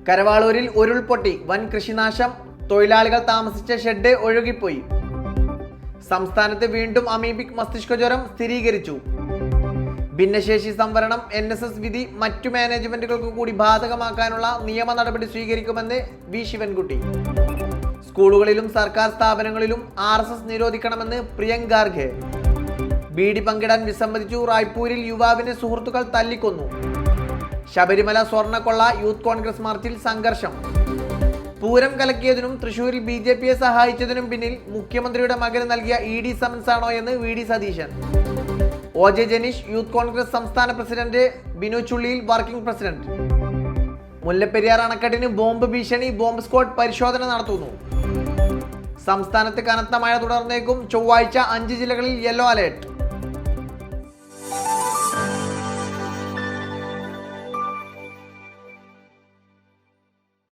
കരവാളൂരിൽ ഉരുൾപൊട്ടി, വൻ കൃഷിനാശം, തൊഴിലാളികൾ താമസിച്ച ഷെഡ് ഒഴുകിപ്പോയി. സംസ്ഥാനത്ത് വീണ്ടും അമീബിക് മസ്തിഷ്കജ്വരം സ്ഥിരീകരിച്ചു. ഭിന്നശേഷി സംവരണം NSS വിധി മറ്റു മാനേജ്മെന്റുകൾക്ക് കൂടി ബാധകമാക്കാനുള്ള നിയമ നടപടി സ്വീകരിക്കുമെന്ന് വി ശിവൻകുട്ടി. സ്കൂളുകളിലും സർക്കാർ സ്ഥാപനങ്ങളിലും RSS നിരോധിക്കണമെന്ന് പ്രിയങ്ക് ഖാർഗെ. ബീഡി പങ്കിടാൻ വിസമ്മതിച്ചു റായ്പൂരിൽ യുവാവിനെ സുഹൃത്തുക്കൾ തല്ലിക്കൊന്നു. ശബരിമല സ്വർണ്ണക്കൊള്ള യൂത്ത് കോൺഗ്രസ് മാർച്ചിൽ സംഘർഷം. പൂരം കലക്കിയതിനും തൃശൂരിൽ BJPയെ സഹായിച്ചതിനും പിന്നിൽ മുഖ്യമന്ത്രിയുടെ മകന് നൽകിയ ED സമൻസ് ആണോ എന്ന് VD Satheesan. OJ Janeesh youth Congress സംസ്ഥാന president, Binu Chulliyil working president. Mullaperiyar അണക്കെട്ടിന് ബോംബ് ഭീഷണി, ബോംബ് സ്ക്വാഡ് പരിശോധന നടത്തുന്നു. സംസ്ഥാനത്ത് കനത്ത മഴ തുടർന്നേക്കും. ചൊവ്വാഴ്ച 5 ജില്ലകളിൽ യെല്ലോ അലേർട്ട്.